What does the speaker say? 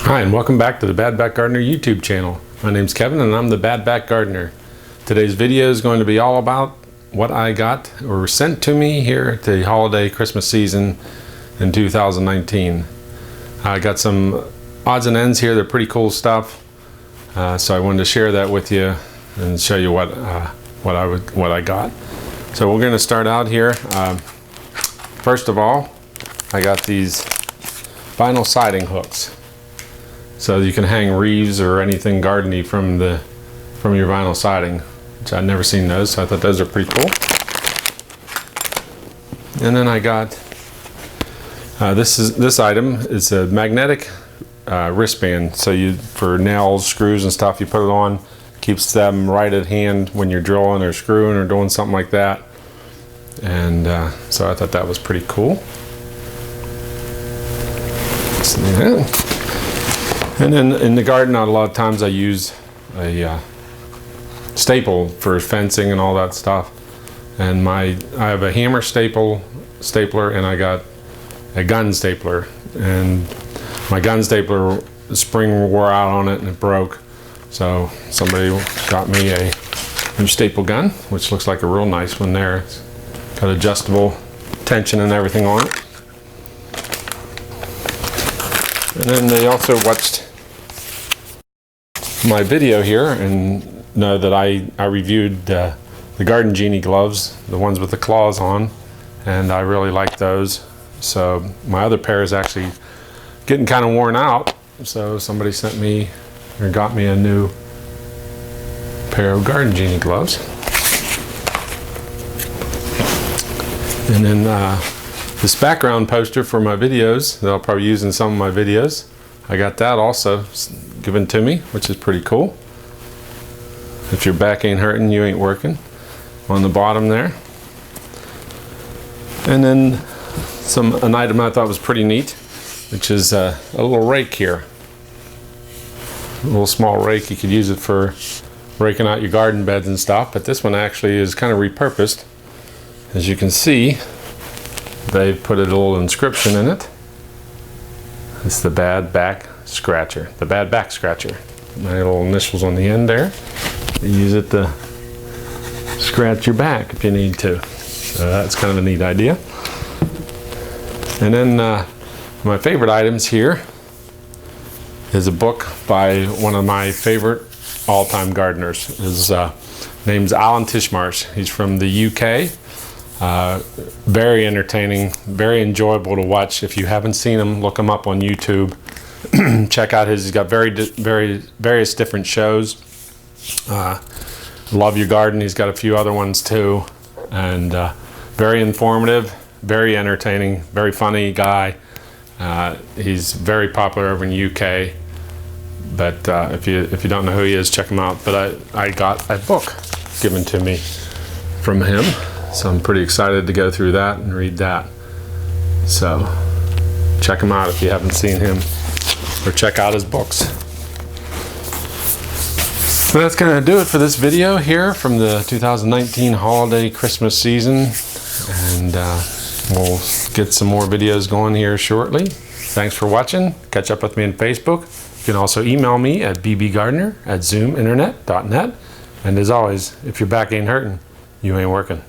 Hi, and welcome back to the Bad Back Gardener YouTube channel. My name's Kevin and I'm the Bad Back Gardener. Today's video is going to be all about what I got or sent to me here at the holiday Christmas season in 2019. I got some odds and ends here. They're pretty cool stuff. So I wanted to share that with you and show you what I got. So we're going to start out here. First of all, I got these vinyl siding hooks. So you can hang wreaths or anything gardeny from your vinyl siding, which I'd never seen those, so I thought those are pretty cool. And then I got this item is a magnetic wristband. So for nails, screws, and stuff, you put it on, keeps them right at hand when you're drilling or screwing or doing something like that. And so I thought that was pretty cool. So, yeah. And then in the garden, a lot of times I use a staple for fencing and all that stuff. And I have a hammer stapler, and I got a gun stapler. And my gun stapler, the spring wore out on it and it broke. So somebody got me a new staple gun, which looks like a real nice one there. It's got adjustable tension and everything on it. And then they also watched my video here and know that I reviewed the Garden Genie gloves, the ones with the claws on, and I really like those. So my other pair is actually getting kind of worn out, so somebody sent me or got me a new pair of Garden Genie gloves. And then this background poster for my videos that I'll probably use in some of my videos, I got that also given to me, which is pretty cool. If your back ain't hurting, you ain't working, on the bottom there. And then an item I thought was pretty neat, which is a little rake here. A little small rake. You could use it for raking out your garden beds and stuff, but this one actually is kind of repurposed. As you can see, they put a little inscription in it. It's the Bad Back Scratcher. The Bad Back Scratcher. My little initials on the end there. You use it to scratch your back if you need to. So that's kind of a neat idea. And then my favorite items here is a book by one of my favorite all-time gardeners. His name's Alan Titchmarsh. He's from the UK. Very entertaining, very enjoyable to watch. If you haven't seen him, look him up on YouTube. Check out he's got various different shows. Love Your Garden, he's got a few other ones too. And very informative, very entertaining, very funny guy. He's very popular over in the UK. But if you don't know who he is, check him out. But I got a book given to me from him. So I'm pretty excited to go through that and read that. So check him out if you haven't seen him, or check out his books. So that's going to do it for this video here from the 2019 holiday Christmas season. And we'll get some more videos going here shortly. Thanks for watching. Catch up with me on Facebook. You can also email me at bbgardener@zoominternet.net. And as always, if your back ain't hurting, you ain't working.